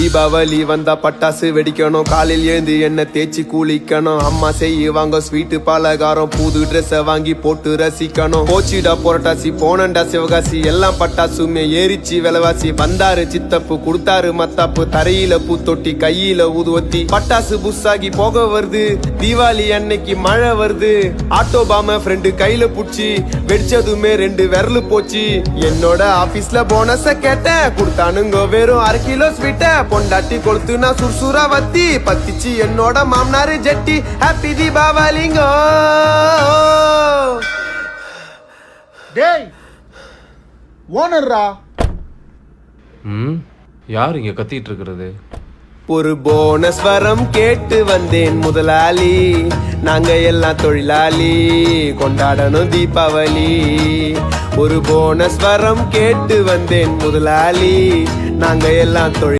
தீபாவளி வந்தா பட்டாசு வெடிக்கணும், காலையில் எழுந்து என்ன தேய்ச்சி குளிக்கணும், அம்மா செய்வாங்க ஸ்வீட்டு பலகாரம், புது ட்ரெஸ் வாங்கி போட்டு ரசிக்கணும். போச்சிடா புரட்டாசி போனண்டா சிவகாசி, எல்லாம் பட்டாசுமே ஏறிச்சு விலைவாசி. வந்தாரு சித்தப்பு கொடுத்தாரு மத்தாப்பு, தரையில பூத்தொட்டி கையில ஊதுவத்தி. பட்டாசு புஸ்ஸாகி போக வருது, தீபாவளி அன்னைக்கு மழை வருது. ஆட்டோ பாம ஃப்ரெண்டு கையில புடிச்சு வெடிச்சதுமே 2 விரல் போச்சு. என்னோட ஆபீஸ்ல போனஸ கேட்டேன், கொடுத்தானுங்க வெறும் 1/2 கிலோ ஸ்வீட்ட. பொண்டாட்டி கொளுத்து நான் சுர்சுரா வத்தி, பத்திச்சு என்னோட மாமனாரு ஜெட்டி. ஹாப்பி தீபாவளிங்கோ. டேய் ஓனர்ரா. யார் இங்க கத்திட்டு இருக்கிறது? ஒரு போனஸ் வரம் கேட்டு வந்தேன் முதலாளி, நாங்க எல்லாம் தொழிலாளி, கொண்டாடணும் தீபாவளி. ஒரு போனஸ் வரம் கேட்டு வந்தேன் முதலாளி, நாங்க எல்லாம் தொழில்